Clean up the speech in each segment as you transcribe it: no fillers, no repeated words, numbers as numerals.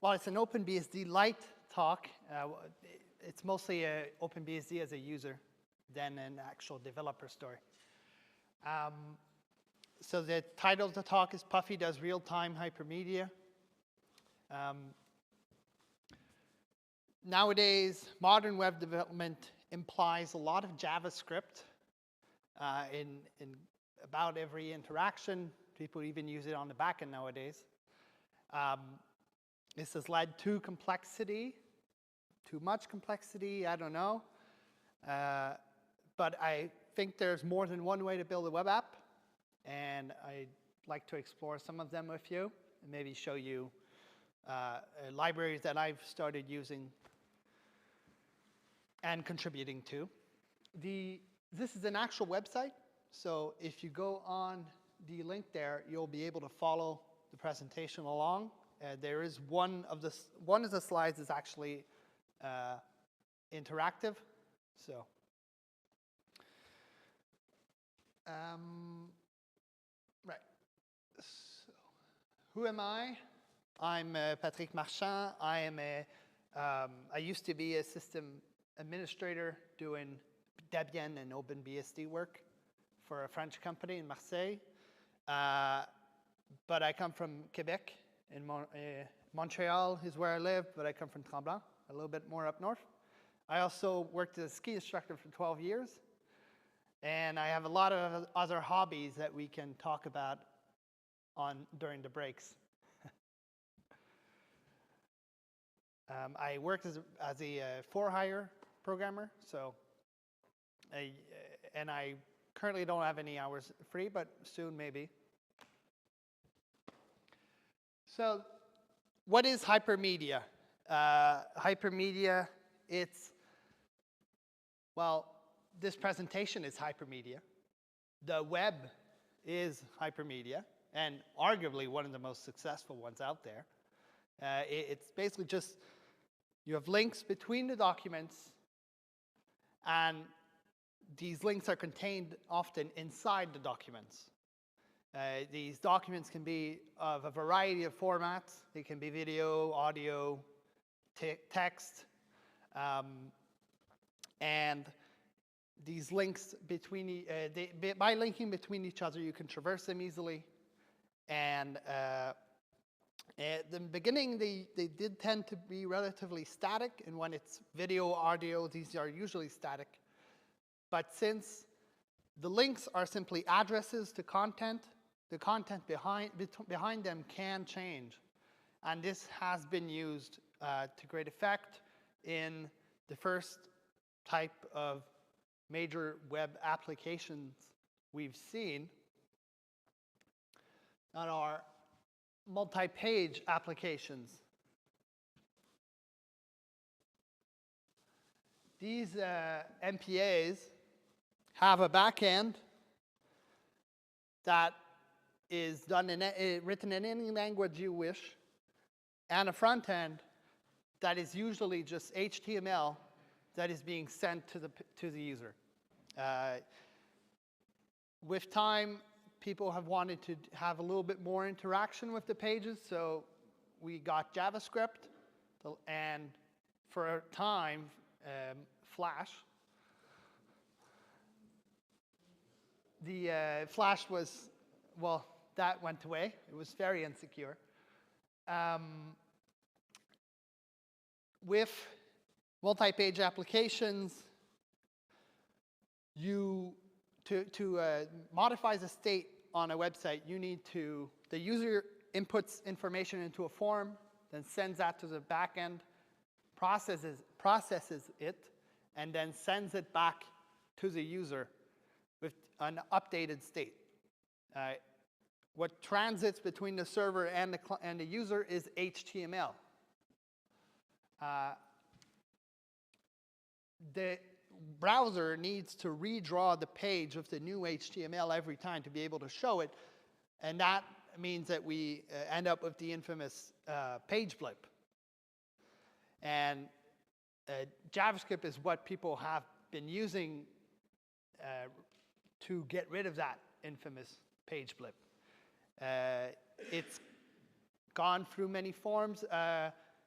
Well, it's an OpenBSD Lite talk. It's mostly OpenBSD as a user than an actual developer story. So the title of the talk is Puffy does real-time hypermedia. Nowadays, modern web development implies a lot of JavaScript in about every interaction. People even use it on the backend nowadays. This has led to complexity, too much complexity, I don't know. But I think there's more than one way to build a web app, and I'd like to explore some of them with you, and maybe show you libraries that I've started using and contributing to. This is an actual website, so if you go on the link there, you'll be able to follow the presentation along. There is one of the slides is actually interactive, so. Right. So, who am I? I'm Patrick Marchand. I used to be a system administrator doing Debian and OpenBSD work for a French company in Marseille. But I come from Quebec. In Montreal is where I live, but I come from Tremblant, a little bit more up north. I also worked as a ski instructor for 12 years. And I have a lot of other hobbies that we can talk about during the breaks. I worked as a for-hire programmer, so and I currently don't have any hours free, but soon maybe. So what is hypermedia? Hypermedia, well, this presentation is hypermedia. The web is hypermedia, and arguably one of the most successful ones out there. It's basically just, you have links between the documents, and these links are contained often inside the documents. These documents can be of a variety of formats. They can be video, audio, text, and these links between, by linking between each other, you can traverse them easily. And at the beginning, they did tend to be relatively static, and when it's video, audio, these are usually static. But since the links are simply addresses to content, the content behind them can change. And this has been used to great effect in the first type of major web applications we've seen that are multi-page applications. These MPAs have a backend that is done written in any language you wish, and a front end that is usually just HTML that is being sent to the user. With time, people have wanted to have a little bit more interaction with the pages, so we got JavaScript, and for a time, Flash. The Flash was, well, that went away. It was very insecure. With multi-page applications, to modify the state on a website, the user inputs information into a form, then sends that to the backend, processes it, and then sends it back to the user with an updated state. What transits between the server and the user is HTML. The browser needs to redraw the page with the new HTML every time to be able to show it, and that means that we end up with the infamous page blip. And JavaScript is what people have been using to get rid of that infamous page blip. It's gone through many forms.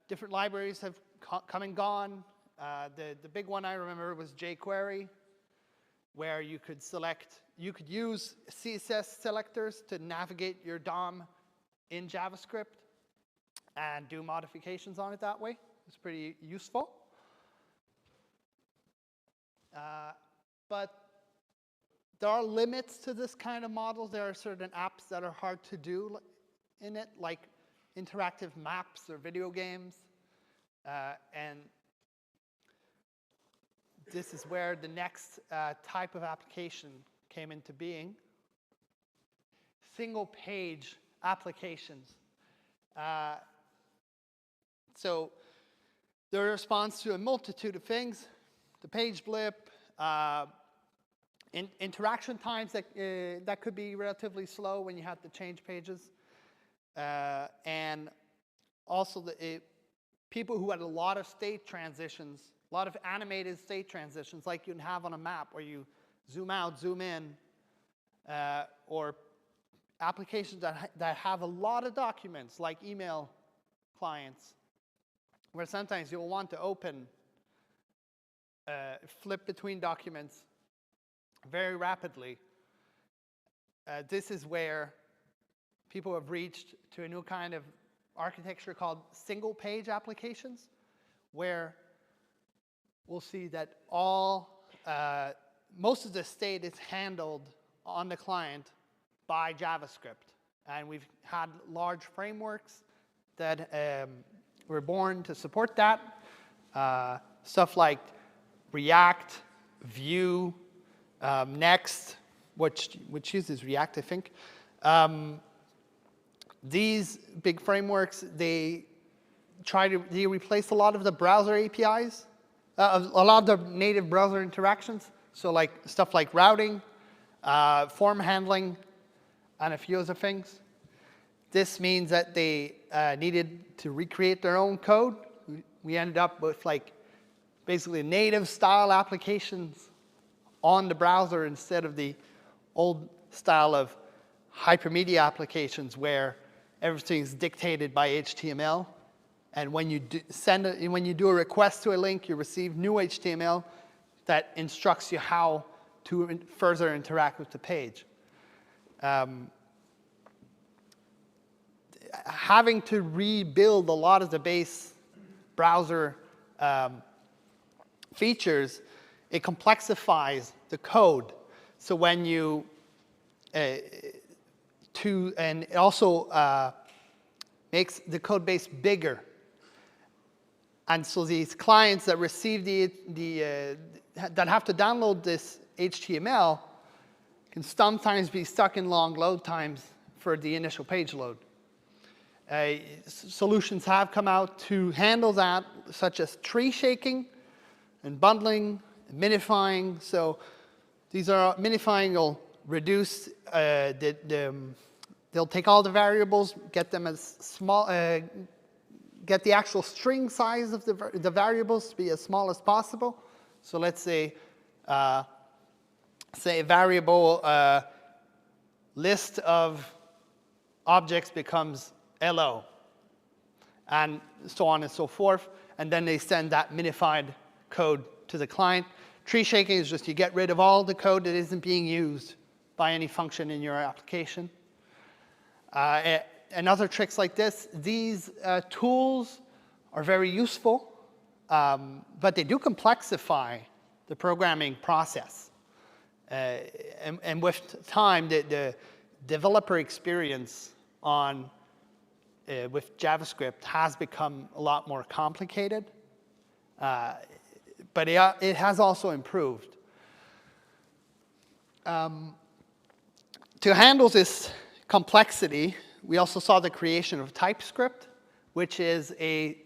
Different libraries have come and gone. The big one I remember was jQuery, where you could use CSS selectors to navigate your DOM in JavaScript and do modifications on it that way. It's pretty useful. But there are limits to this kind of model. There are certain apps that are hard to do in it, like interactive maps or video games. And this is where the next type of application came into being. Single page applications. So they're a response to a multitude of things. The page blip, interaction times that could be relatively slow when you have to change pages. And also people who had a lot of state transitions, a lot of animated state transitions like you can have on a map where you zoom out, zoom in, or applications that have a lot of documents like email clients, where sometimes you'll want to flip between documents very rapidly. This is where people have reached to a new kind of architecture called single page applications, where we'll see that most of the state is handled on the client by JavaScript. And we've had large frameworks that were born to support that. Stuff like React, Vue, Next, which uses React, I think. These big frameworks, they replace a lot of the browser APIs, a lot of the native browser interactions. So like stuff like routing, form handling, and a few other things. This means that they needed to recreate their own code. We ended up with like basically native style applications on the browser instead of the old style of hypermedia applications where everything's dictated by HTML. And when you do a request to a link, you receive new HTML that instructs you how to further interact with the page. Having to rebuild a lot of the base browser features, it complexifies the code. So when you and it also makes the code base bigger. And so these clients that receive that have to download this HTML can sometimes be stuck in long load times for the initial page load. Solutions have come out to handle that, such as tree shaking and bundling, and minifying. So these are minifying will reduce they'll take all the variables, get them as small, get the actual string size of the variables to be as small as possible. So let's say a variable list of objects becomes LO, and so on and so forth. And then they send that minified code to the client. Tree shaking is just you get rid of all the code that isn't being used by any function in your application. And other tricks like this, these tools are very useful, but they do complexify the programming process. And with time, the developer experience with JavaScript has become a lot more complicated, but it has also improved. To handle this complexity, we also saw the creation of TypeScript, which is a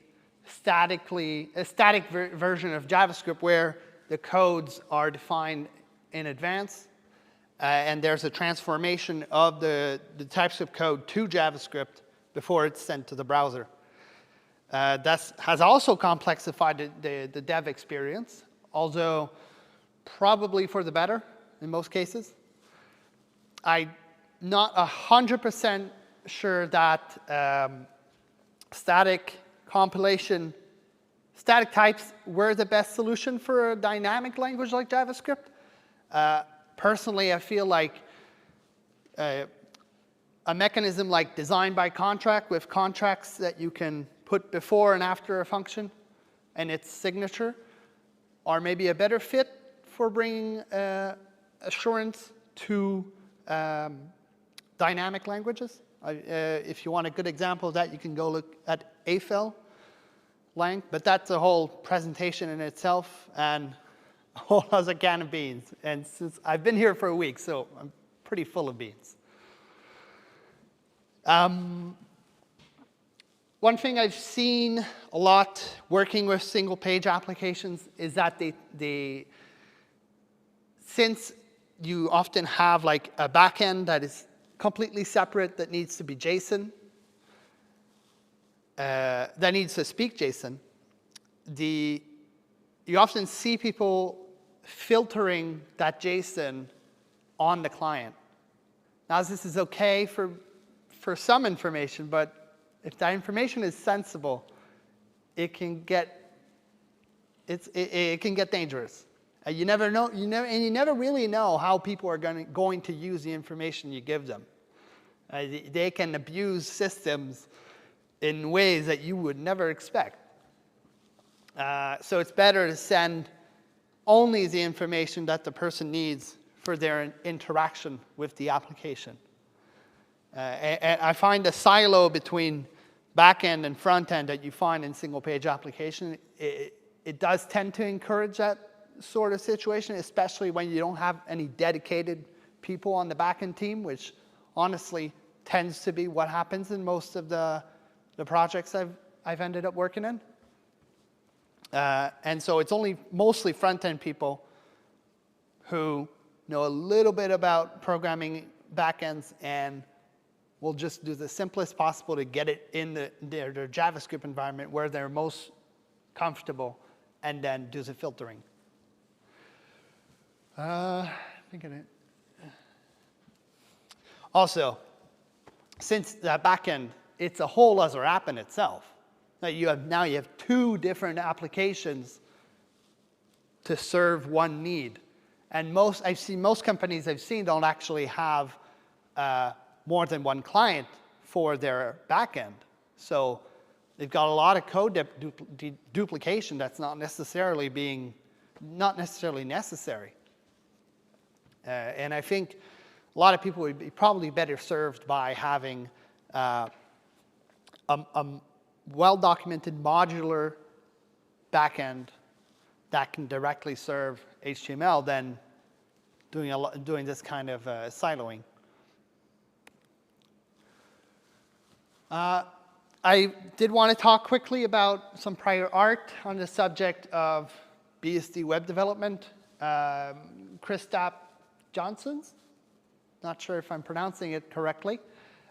static version of JavaScript where the codes are defined in advance, and there's a transformation of the TypeScript code to JavaScript before it's sent to the browser. That has also complexified the dev experience, although probably for the better in most cases. I'm not 100% sure that static compilation, static types were the best solution for a dynamic language like JavaScript. Personally, I feel like a mechanism like design by contract with contracts that you can put before and after a function and its signature are maybe a better fit for bringing assurance to dynamic languages. If you want a good example of that, you can go look at HOWL lang, but that's a whole presentation in itself and a whole other can of beans. And since I've been here for a week, so I'm pretty full of beans. One thing I've seen a lot working with single page applications is that since you often have like a backend that is completely separate that needs to be JSON, that needs to speak JSON, you often see people filtering that JSON on the client. Now, this is okay for some information, but if that information is sensible, it can get dangerous. You never know, and you never really know how people are going to use the information you give them. They can abuse systems in ways that you would never expect. So it's better to send only the information that the person needs for their interaction with the application. And I find the silo between backend and frontend that you find in single-page application, it does tend to encourage that sort of situation, especially when you don't have any dedicated people on the backend team, which honestly tends to be what happens in most of the projects I've ended up working in. And so it's only mostly front-end people who know a little bit about programming backends and will just do the simplest possible to get it in their JavaScript environment where they're most comfortable and then do the filtering. Also, since the backend, it's a whole other app in itself. Now you have two different applications to serve one need. And most companies I've seen don't actually have more than one client for their backend. So they've got a lot of code duplication that's not necessarily necessary. And I think a lot of people would be probably better served by having a well-documented modular backend that can directly serve HTML than doing this kind of siloing. I did want to talk quickly about some prior art on the subject of BSD web development. Kristaps Johnson's, not sure if I'm pronouncing it correctly.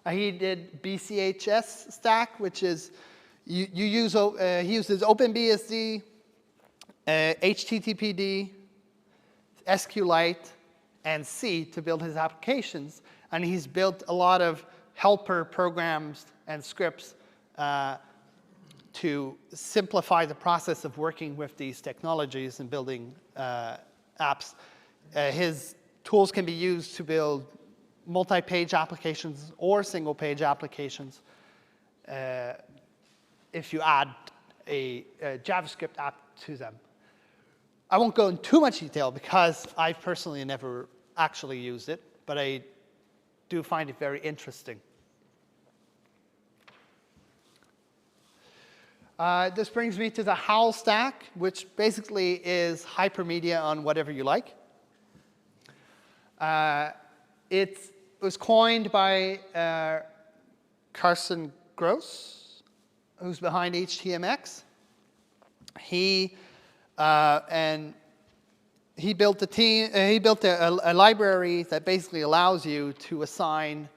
He did BCHS stack, which is he uses OpenBSD, HTTPD, SQLite, and C to build his applications. And he's built a lot of helper programs and scripts to simplify the process of working with these technologies and building apps. His tools can be used to build multi-page applications or single-page applications if you add a JavaScript app to them. I won't go into too much detail because I personally never actually used it, but I do find it very interesting. This brings me to the HOWL stack, which basically is hypermedia on whatever you like. It was coined by Carson Gross, who's behind htmx. He built a library that basically allows you to assign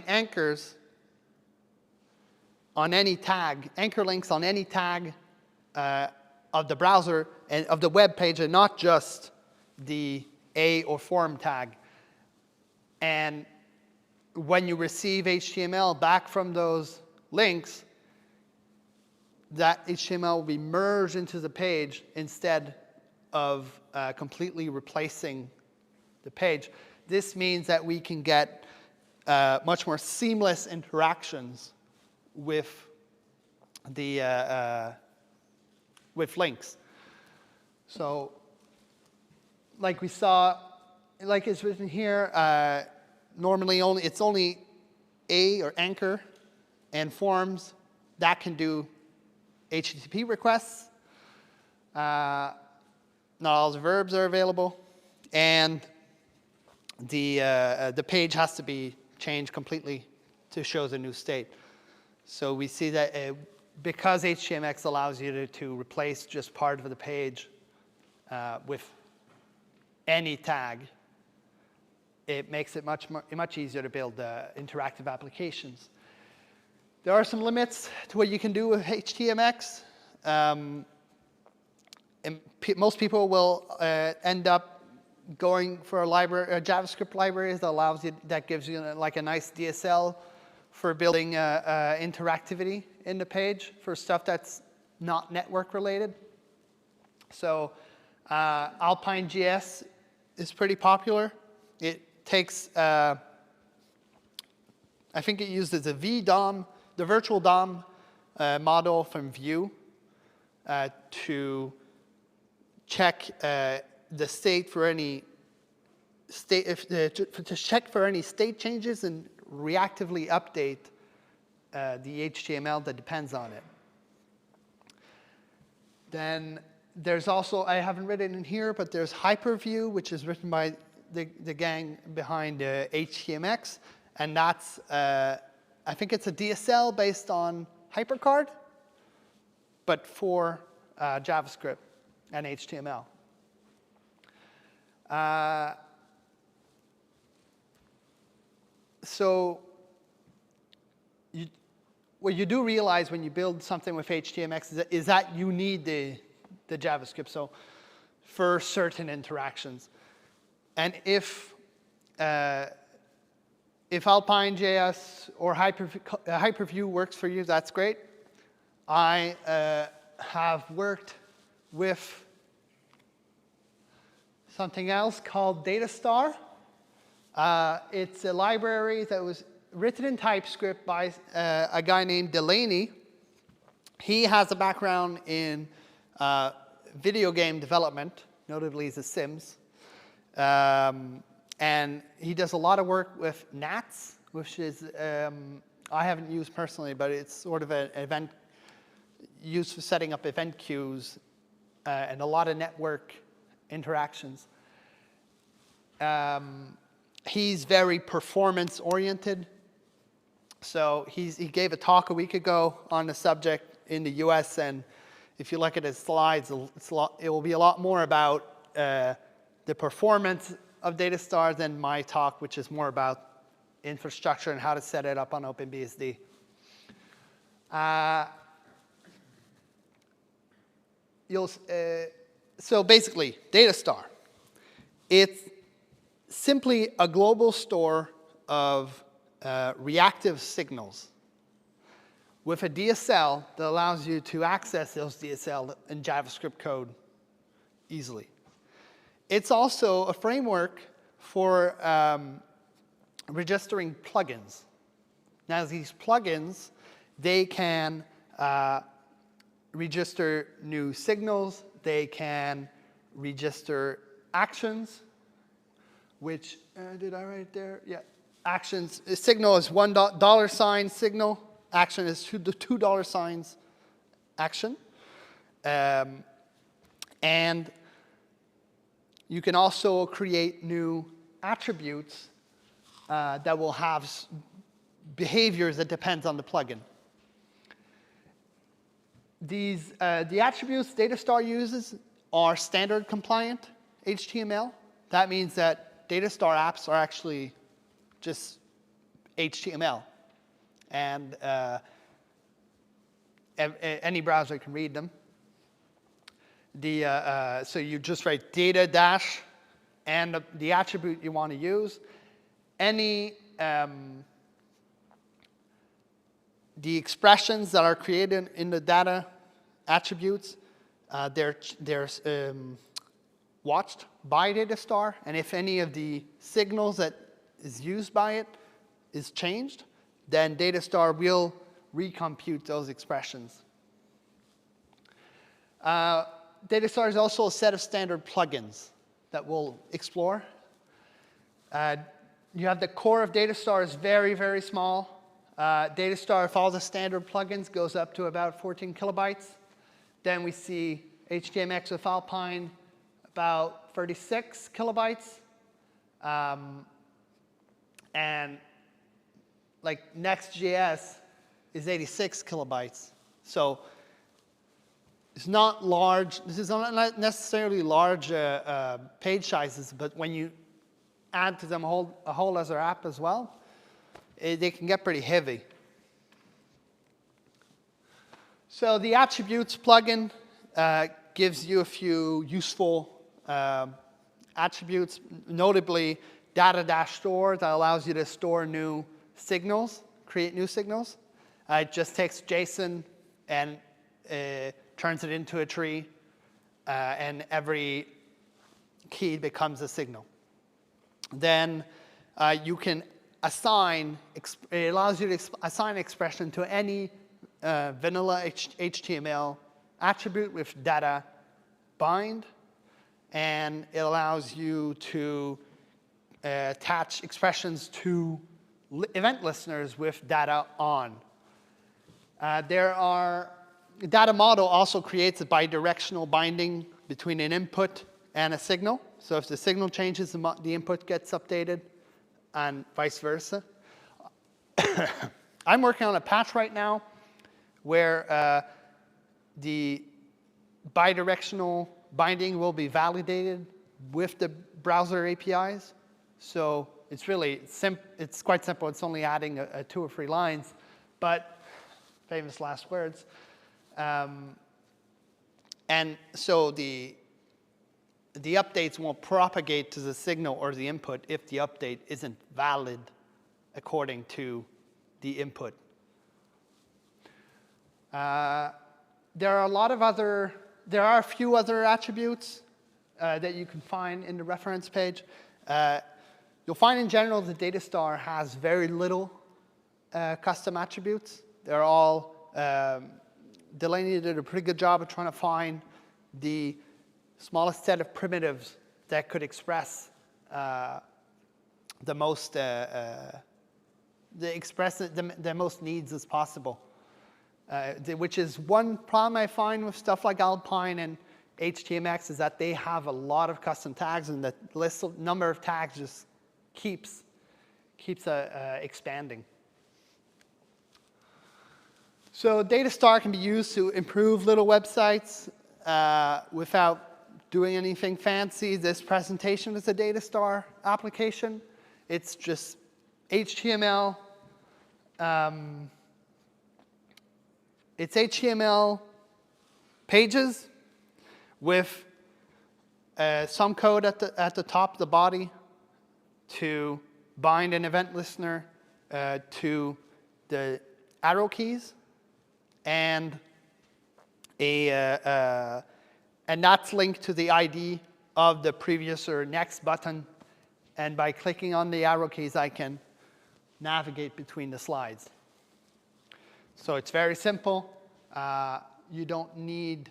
anchors on any tag, anchor links on any tag of the browser and of the web page, and not just the A or form tag. And when you receive HTML back from those links, that HTML will be merged into the page instead of completely replacing the page. This means that we can get much more seamless interactions with the with links. So, like we saw, like it's written here, normally it's only A or anchor and forms that can do HTTP requests. Not all the verbs are available, and the page has to be changed completely to show the new state. So we see that because htmx allows you to replace just part of the page with any tag, it makes it much easier to build interactive applications. There are some limits to what you can do with HTMX. Most people will end up going for a library, a JavaScript library that gives you like a nice DSL for building interactivity in the page for stuff that's not network related. So Alpine.js is pretty popular. It takes, I think it uses a VDOM, the virtual DOM model from Vue to check the state for any to check for any state changes and reactively update the HTML that depends on it. Then there's also, I haven't written in here, but there's Hyperview, which is written by the gang behind HTMX, and that's I think it's a DSL based on HyperCard, but for JavaScript and HTML. So what you do realize when you build something with HTMX is that you need the JavaScript, so for certain interactions. And if Alpine.js or Hyperview works for you, that's great. I have worked with something else called Datastar. It's a library that was written in TypeScript by a guy named Delaney. He has a background in video game development, notably The Sims. And he does a lot of work with Nats, which is, I haven't used personally, but it's sort of an event used for setting up event queues and a lot of network interactions. He's very performance-oriented. So he gave a talk a week ago on the subject in the US, and if you look at his slides, it will be a lot more about the performance of Datastar than my talk, which is more about infrastructure and how to set it up on OpenBSD. So basically, Datastar, it's simply a global store of reactive signals with a DSL that allows you to access those DSL in JavaScript code easily. It's also a framework for registering plugins. Now, these plugins, they can register new signals. They can register actions, which, did I write there? Yeah, actions. A signal is $1 signal. Action is $2 action. And you can also create new attributes that will have behaviors that depends on the plugin. These, the attributes Datastar uses are standard compliant HTML. That means that Datastar apps are actually just HTML. And any browser can read them. So you just write data dash and the attribute you want to use. Any the expressions that are created in the data attributes, they're watched by data star, and if any of the signals that is used by it is changed, then data star will recompute those expressions. Data star is also a set of standard plugins that we'll explore. You have the core of data star is very, very small. Data star, with all the standard plugins, goes up to about 14 kilobytes. Then we see htmx with Alpine, about 36 kilobytes. And like Next.js is 86 kilobytes. So it's not large. This is not necessarily large page sizes, but when you add to them a whole other app as well, they can get pretty heavy. So the attributes plugin gives you a few useful attributes, notably data-store that allows you to store new signals, create new signals. It just takes JSON and turns it into a tree, and every key becomes a signal. Then you can assign, it allows you to assign expression to any vanilla HTML attribute with data bind, and it allows you to attach expressions to event listeners with data on. Data model also creates a bidirectional binding between an input and a signal. So if the signal changes, the input gets updated, and vice versa. I'm working on a patch right now where the bidirectional binding will be validated with the browser APIs. So it's really it's quite simple. It's only adding 2 or 3 lines, but famous last words. And so the updates won't propagate to the signal or the input if the update isn't valid according to the input. There are a few other attributes that you can find in the reference page. You'll find in general the data star has very little custom attributes. They're all Delaney did a pretty good job of trying to find the smallest set of primitives that could express the most needs as possible. Which is one problem I find with stuff like Alpine and HTMX is that they have a lot of custom tags, and the number of tags just keeps expanding. So data star can be used to improve little websites without doing anything fancy. This presentation is a data star application. It's just HTML. It's HTML pages with some code at the top of the body to bind an event listener to the arrow keys, and that's linked to the ID of the previous or next button. And by clicking on the arrow keys, I can navigate between the slides. So it's very simple. You need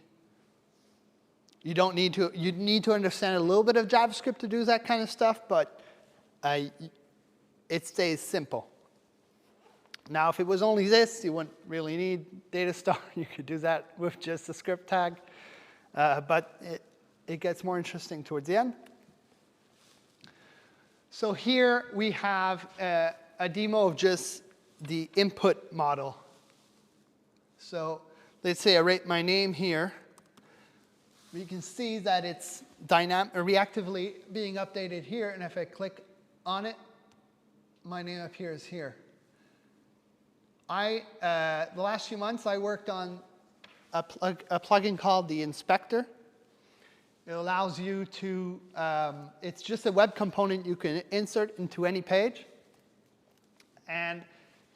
to understand a little bit of JavaScript to do that kind of stuff, but it stays simple. Now, if it was only this, you wouldn't really need data star. You could do that with just a script tag. But it gets more interesting towards the end. So here we have a demo of just the input model. So let's say I write my name here. We can see that it's reactively being updated here. And if I click on it, my name appears here. The last few months, I worked on a plugin called the Inspector. It allows you to, it's just a web component you can insert into any page. And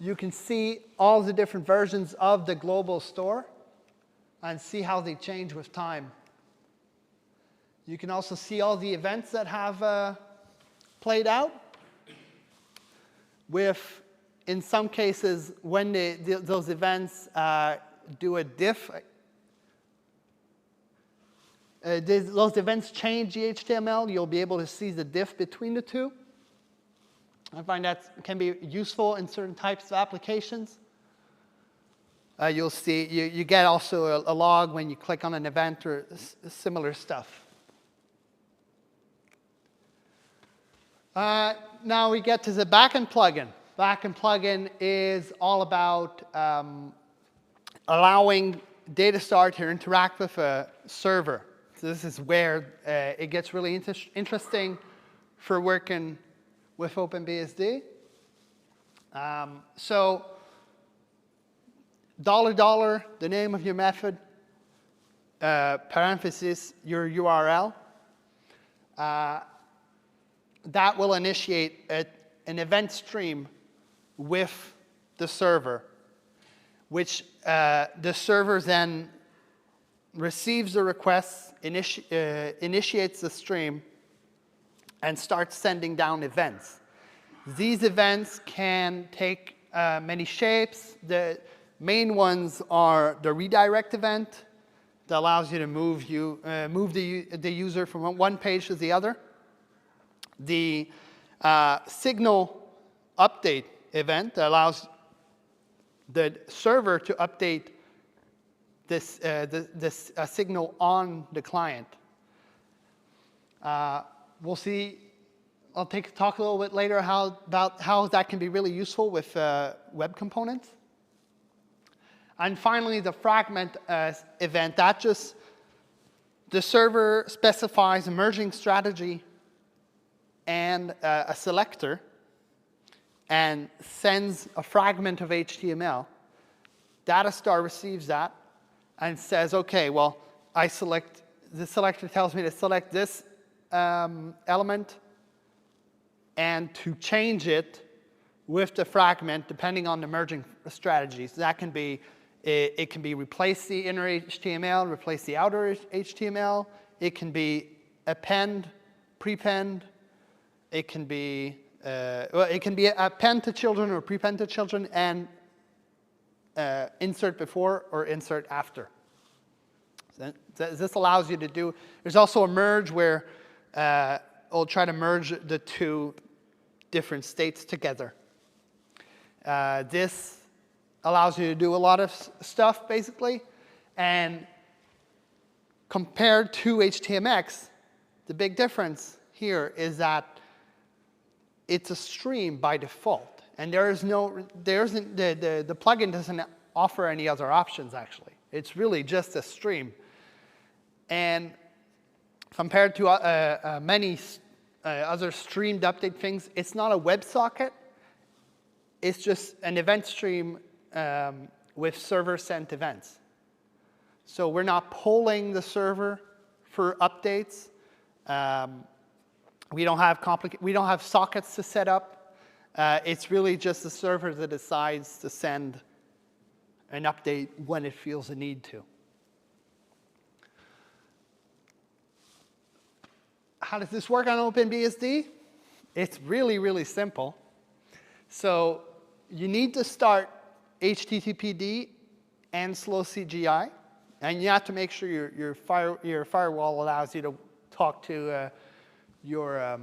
you can see all the different versions of the global store and see how they change with time. You can also see all the events that have played out with, in some cases, when those events do a diff. Those events change the HTML. You'll be able to see the diff between the two. I find that can be useful in certain types of applications. You'll see, you get also a log when you click on an event or similar stuff. Now we get to the backend plugin. Backend plugin is all about allowing Datastar to interact with a server. So this is where it gets really interesting for working with OpenBSD. So $, the name of your method, parenthesis, your URL. That will initiate an event stream with the server, which the server then receives the requests, initiates the stream, and starts sending down events. These events can take many shapes. The main ones are the redirect event that allows you to move the user from one page to the other. The signal update event that allows the server to update this signal on the client. We'll see. I'll talk a little bit later about how that can be really useful with web components. And finally, the fragment event. That just the server specifies a merging strategy and a selector, and sends a fragment of HTML. Datastar receives that and says, okay, well, the selector tells me to select this element and to change it with the fragment depending on the merging strategies. That can be, it can be replace the inner HTML, replace the outer HTML. It can be append, prepend. It can be append to children or prepend to children and insert before or insert after. So this allows you to do, there's also a merge where we'll try to merge the two different states together. This allows you to do a lot of stuff, basically. And compared to HTMX, the big difference here is that it's a stream by default. And the plugin doesn't offer any other options, actually. It's really just a stream. And compared to many other streamed update things, it's not a WebSocket. It's just an event stream with server-sent events. So we're not polling the server for updates. We don't have sockets to set up. It's really just the server that decides to send an update when it feels a need to. How does this work on OpenBSD? It's really, really simple. So you need to start HTTPD and slow CGI, and you have to make sure your firewall allows you to talk to your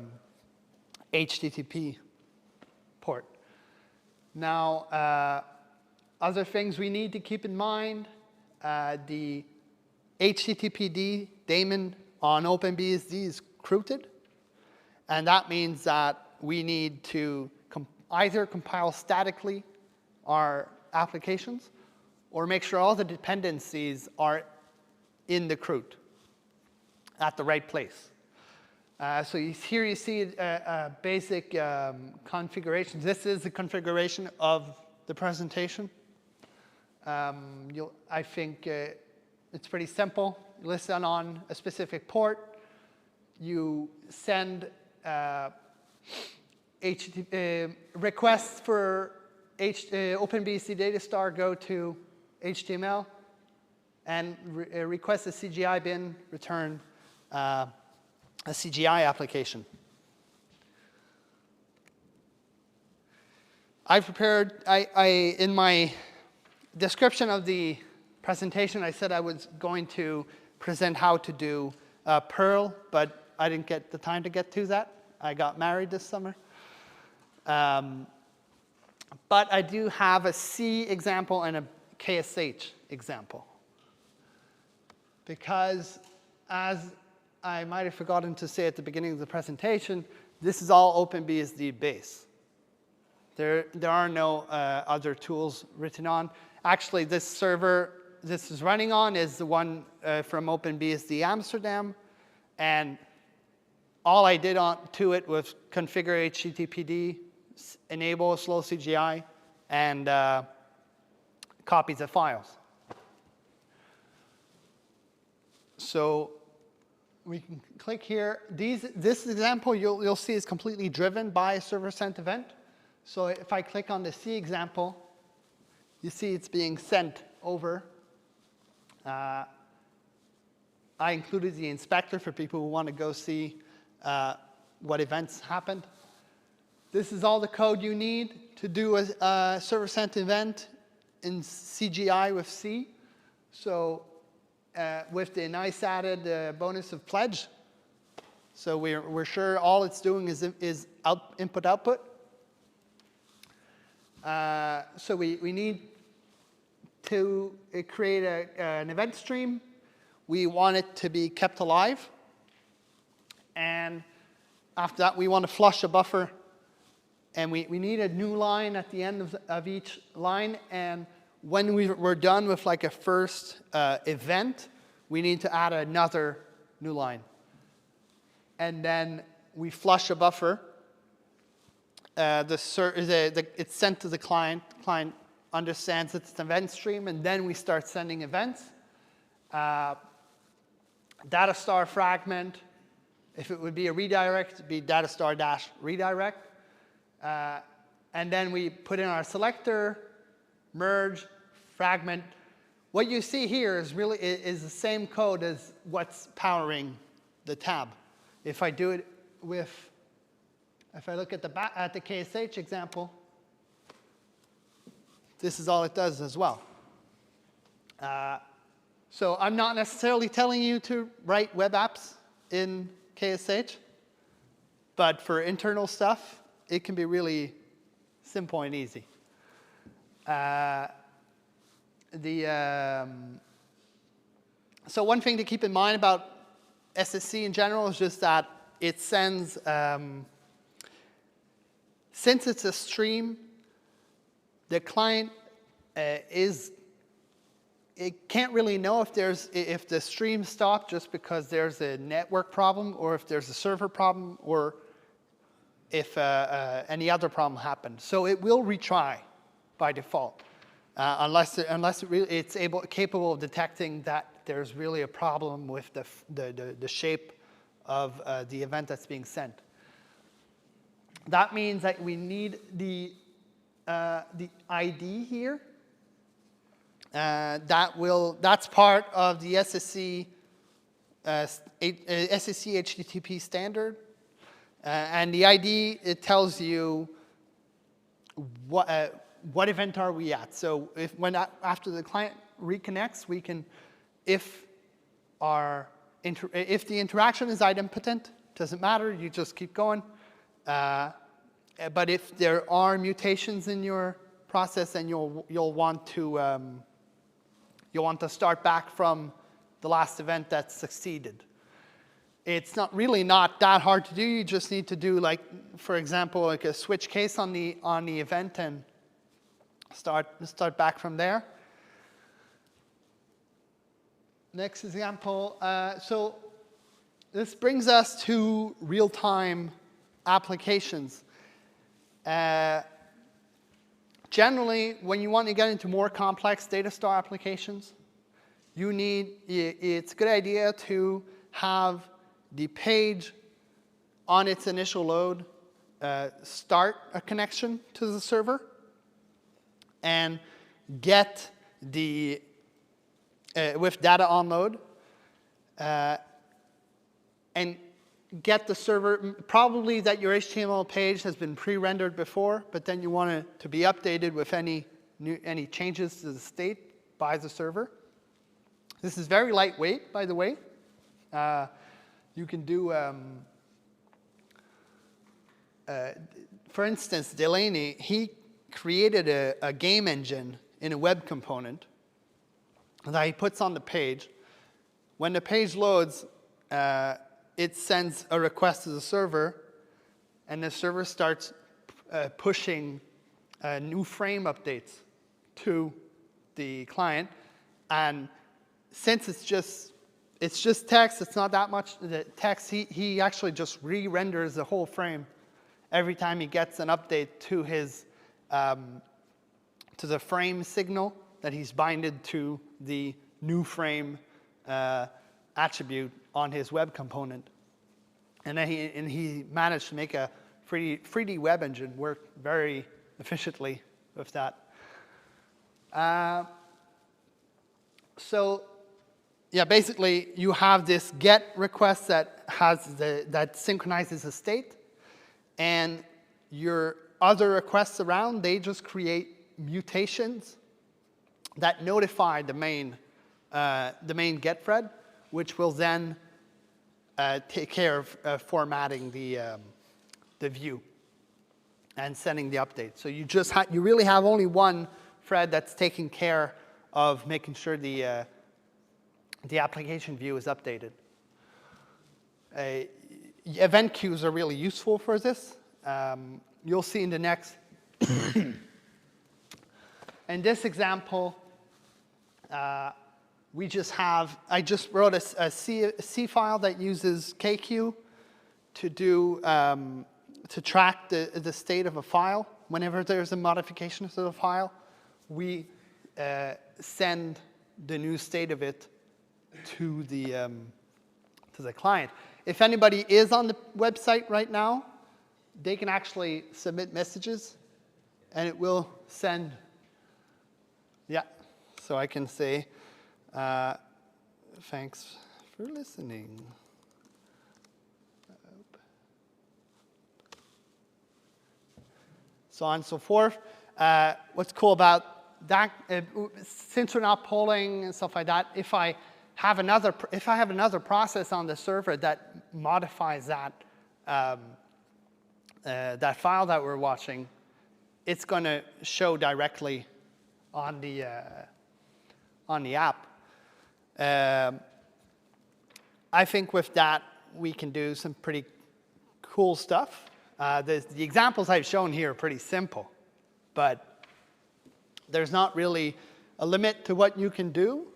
HTTP port. Now, other things we need to keep in mind, the HTTPD daemon on OpenBSD is crooted, and that means that we need to either compile statically our applications or make sure all the dependencies are in the croot at the right place. So here you see a basic configuration. This is the configuration of the presentation. I think it's pretty simple. You listen on a specific port. You send HTTP requests for OpenBSD data star go to HTML and request a CGI bin, return a CGI application. I prepared, in my description of the presentation, I said I was going to present how to do Perl, but I didn't get the time to get to that. I got married this summer. But I do have a C example and a KSH example. Because as I might have forgotten to say at the beginning of the presentation, this is all OpenBSD base. There are no other tools written on. Actually, this server this is running on is the one from OpenBSD Amsterdam. And all I did to it was configure HTTPD, enable slow CGI, and copy the files. So we can click here. This example you'll see is completely driven by a server-sent event. So if I click on the C example, you see it's being sent over. I included the inspector for people who want to go see what events happened. This is all the code you need to do a server-sent event in CGI with C. So with the nice added bonus of pledge. So we're sure all it's doing is input-output. So we need to create an event stream. We want it to be kept alive. And after that, we want to flush a buffer. And we need a new line at the end of each line. And when we're done with like a first event, we need to add another new line. And then we flush a buffer. It's sent to the client. Client understands it's an event stream, and then we start sending events. Data star fragment. If it would be a redirect, it'd be data star dash redirect. And then we put in our selector, merge, fragment. What you see here is really is the same code as what's powering the tab. If I do it with, if I look at the KSH example, this is all it does as well. So I'm not necessarily telling you to write web apps in KSH, but for internal stuff, it can be really simple and easy. So one thing to keep in mind about SSC in general is just that it sends, since it's a stream, the client it can't really know if the stream stopped just because there's a network problem, or if there's a server problem, or if any other problem happened. So it will retry by default, unless it's capable of detecting that there's really a problem with the shape of the event that's being sent. That means that we need the ID here. That's part of the SSC HTTP standard. And the ID, it tells you what event are we at. So after the client reconnects, we can, if the interaction is idempotent, doesn't matter, you just keep going. But if there are mutations in your process, then you'll want to start back from the last event that succeeded. It's really not that hard to do. You just need to do, like, for example, like a switch case on the event and start back from there. Next example. So this brings us to real-time applications. Generally, when you want to get into more complex data store applications, it's a good idea to have the page on its initial load start a connection to the server. and get the, with data onload, and get the server, probably that your HTML page has been pre-rendered before, but then you want it to be updated with any changes to the state by the server. This is very lightweight, by the way. You can do, for instance, Delaney, he created a game engine in a web component that he puts on the page. When the page loads, it sends a request to the server, and the server starts pushing new frame updates to the client. And since it's just text, it's not that much the text, he actually just re-renders the whole frame every time he gets an update to his to the frame signal that he's binded to the new frame attribute on his web component. And then he managed to make a 3D web engine work very efficiently with that. So yeah, basically you have this GET request that synchronizes the state, and your other requests around, they just create mutations that notify the main GET thread, which will then take care of formatting the view and sending the update. So you really have only one thread that's taking care of making sure the application view is updated. Event queues are really useful for this. You'll see in the next. In this example, I just wrote a C file that uses KQ to do to track the state of a file. Whenever there's a modification to the file, we send the new state of it to the client. If anybody is on the website right now, they can actually submit messages, and it will send. Yeah, so I can say, thanks for listening. So on and so forth. What's cool about that, since we're not polling and stuff like that, if I have another process on the server that modifies that that file that we're watching, it's going to show directly on the app. I think with that we can do some pretty cool stuff. The examples I've shown here are pretty simple, but there's not really a limit to what you can do.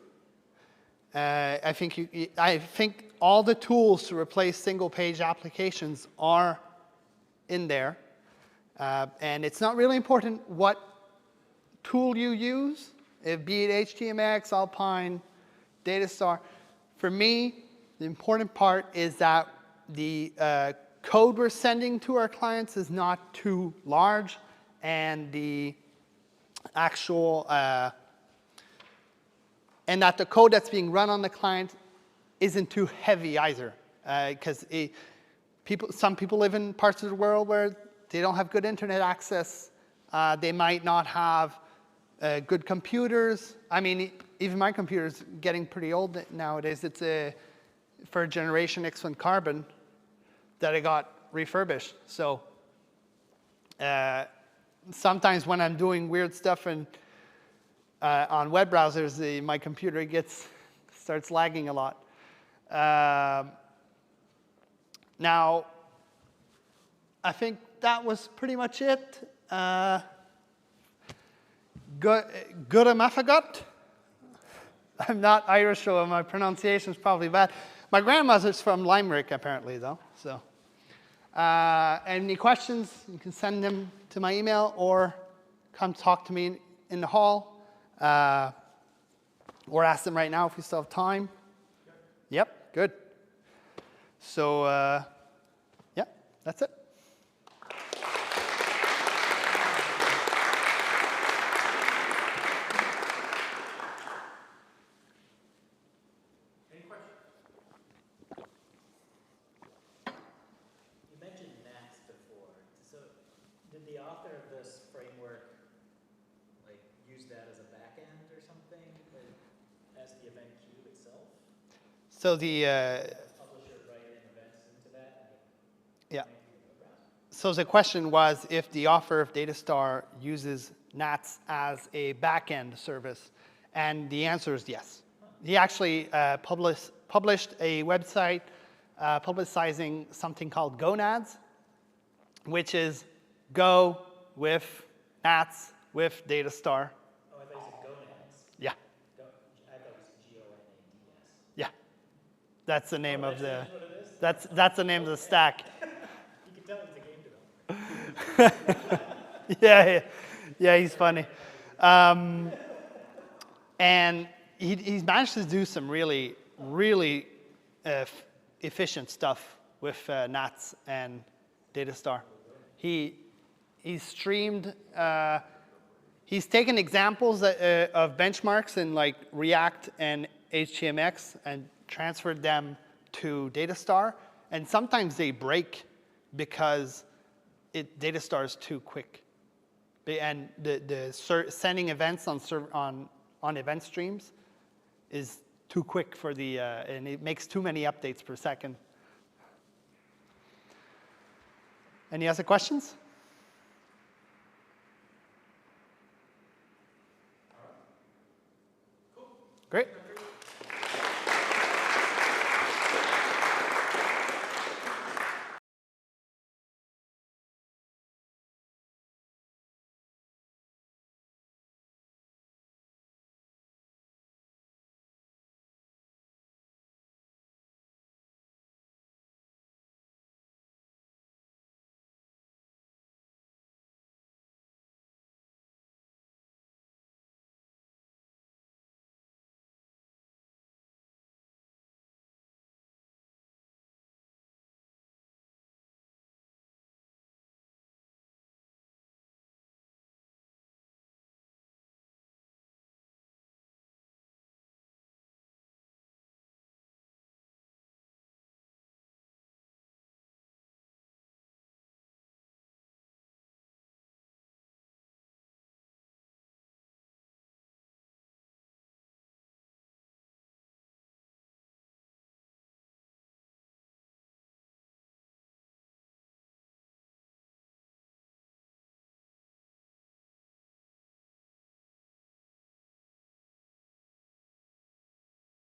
I think all the tools to replace single-page applications are in there, and it's not really important what tool you use, be it htmx, Alpine, Datastar. For me, the important part is that the code we're sending to our clients is not too large, and the actual and that the code that's being run on the client isn't too heavy either, because some people live in parts of the world where they don't have good internet access. They might not have good computers. I mean, even my computer's getting pretty old nowadays. It's for a Generation X1 Carbon that I got refurbished. So sometimes when I'm doing weird stuff and on web browsers, my computer starts lagging a lot. Now, I think that was pretty much it. Good Mafagot. I'm not Irish, so my pronunciation is probably bad. My grandmother's from Limerick, apparently, though. So, any questions, you can send them to my email or come talk to me in the hall. Or ask them right now if we still have time. Yep, good. So, yeah, that's it. Did the author of this framework like use that as a backend or something, as the event queue itself? So the Publisher write in events into that? yeah. So the question was if the author of Datastar uses NATS as a backend service, and the answer is yes. He actually published a website publicizing something called Gonads, which is Go with NATS with Datastar. Oh, I thought you said gonads. Yeah, I thought it was Gonads. yeah. That's the name of the. That's what it is? That's the name of the stack. You can tell he's a game developer. Yeah, he's funny. And he's managed to do some really, really efficient stuff with NATS and Datastar. He's streamed, he's taken examples of benchmarks in like React and HTMX and transferred them to Datastar. And sometimes they break because Datastar is too quick. And the sending events on event streams is too quick for the, and it makes too many updates per second. Any other questions? Cool. Great.